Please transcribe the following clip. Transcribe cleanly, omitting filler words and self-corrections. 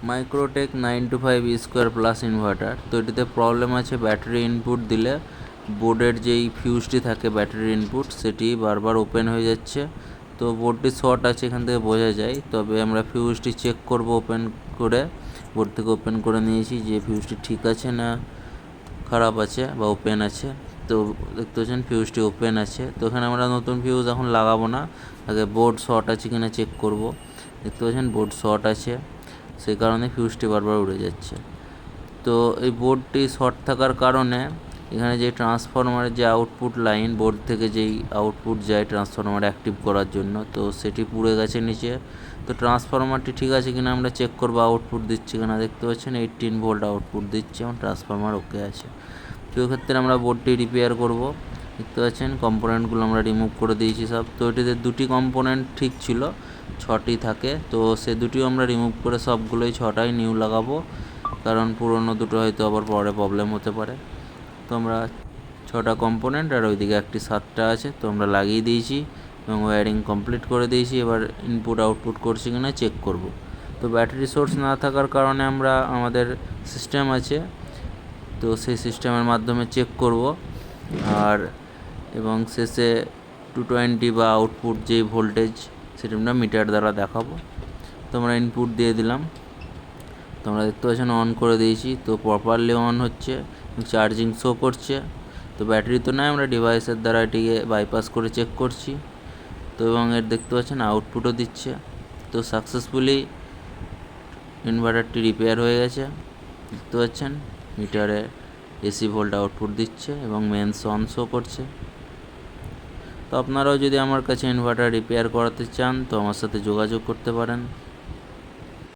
Microtek 925E² plus inverter. তো এটিতে problem আছে, ব্যাটারি ইনপুট দিলে বোর্ডের যেই ফিউজটি থাকে ব্যাটারির ইনপুট সেটি বারবার ওপেন হয়ে যাচ্ছে। তো বোর্ডটি শর্ট আছে, এখান থেকে বোঝা যায়। তবে আমরা ফিউজটি চেক করব ওপেন করে, বোর্ড থেকে ওপেন করে নিয়েছি যে ফিউজটি ঠিক আছে না খারাপ আছে বা ওপেন আছে। তো দেখতে পাচ্ছেন ফিউজটি ওপেন আছে। তো এখানে আমরা নতুন ফিউজ এখন লাগাবো না, আগে বোর্ড শর্ট আছে কিনা চেক করব। দেখতে পাচ্ছেন বোর্ড শর্ট আছে, সেই কারণে ফিউজটি বারবার উড়ে যাচ্ছে। তো এই বোর্ডটি শর্ট থাকার কারণে এখানে যে ট্রান্সফরমারের যে আউটপুট লাইন, বোর্ড থেকে যেই আউটপুট যায় ট্রান্সফরমার অ্যাক্টিভ করার জন্য, তো সেটি পুড়ে গেছে নিচে। তো ট্রান্সফরমারটি ঠিক আছে কিনা আমরা চেক করবো, আউটপুট দিচ্ছে কিনা। দেখতে পাচ্ছেন 18 ভোল্ট আউটপুট দিচ্ছে এবং ট্রান্সফরমার ওকে আছে। তো এক্ষেত্রে আমরা বোর্ডটি রিপেয়ার করব। দেখতে পাচ্ছেন কম্পোনেন্টগুলো আমরা রিমুভ করে দিয়েছি সব। তো এটিতে দুটি কম্পোনেন্ট ঠিক ছিল, 6টি থাকে, তো সে দুটিও আমরা রিমুভ করে সবগুলোই 6টাই নিউ লাগাবো, কারণ পুরনো দুটো হয়তো আবার পরে প্রবলেম হতে পারে। তো আমরা 6টা কম্পোনেন্ট আর ওইদিকে একটি 7টা আছে, তো আমরা লাগিয়ে দিয়েছি এবং ওয়্যারিং কমপ্লিট করে দিয়েছি। এবার ইনপুট আউটপুট করছি কিনা চেক করব। তো ব্যাটারি সোর্স না থাকার কারণে আমরা আমাদের সিস্টেম আছে, তো সেই সিস্টেমের মাধ্যমে চেক করব আর এবং শেষে 220 বা আউটপুট যেই ভোল্টেজ সেটা আমরা মিটার দ্বারা দেখাবো। তো আমরা ইনপুট দিয়ে দিলাম, তোমরা দেখতে পাচ্ছেন অন করে দিয়েছি। তো প্রপারলি অন হচ্ছে, চার্জিং শো করছে। তো ব্যাটারি তো নয়, আমরা ডিভাইসের দ্বারা এটিকে বাইপাস করে চেক করছি। তো এবং এর দেখতে পাচ্ছেন আউটপুটও দিচ্ছে। তো সাকসেসফুলি ইনভার্টারটি রিপেয়ার হয়ে গেছে। দেখতে পাচ্ছেন মিটারে এসি ভোল্ট আউটপুট দিচ্ছে এবং মেন্স অন শো করছে। তো আপনারাও যদি আমার কাছে ইনভার্টার রিপেয়ার করাতে চান তো আমার সাথে যোগাযোগ করতে পারেন।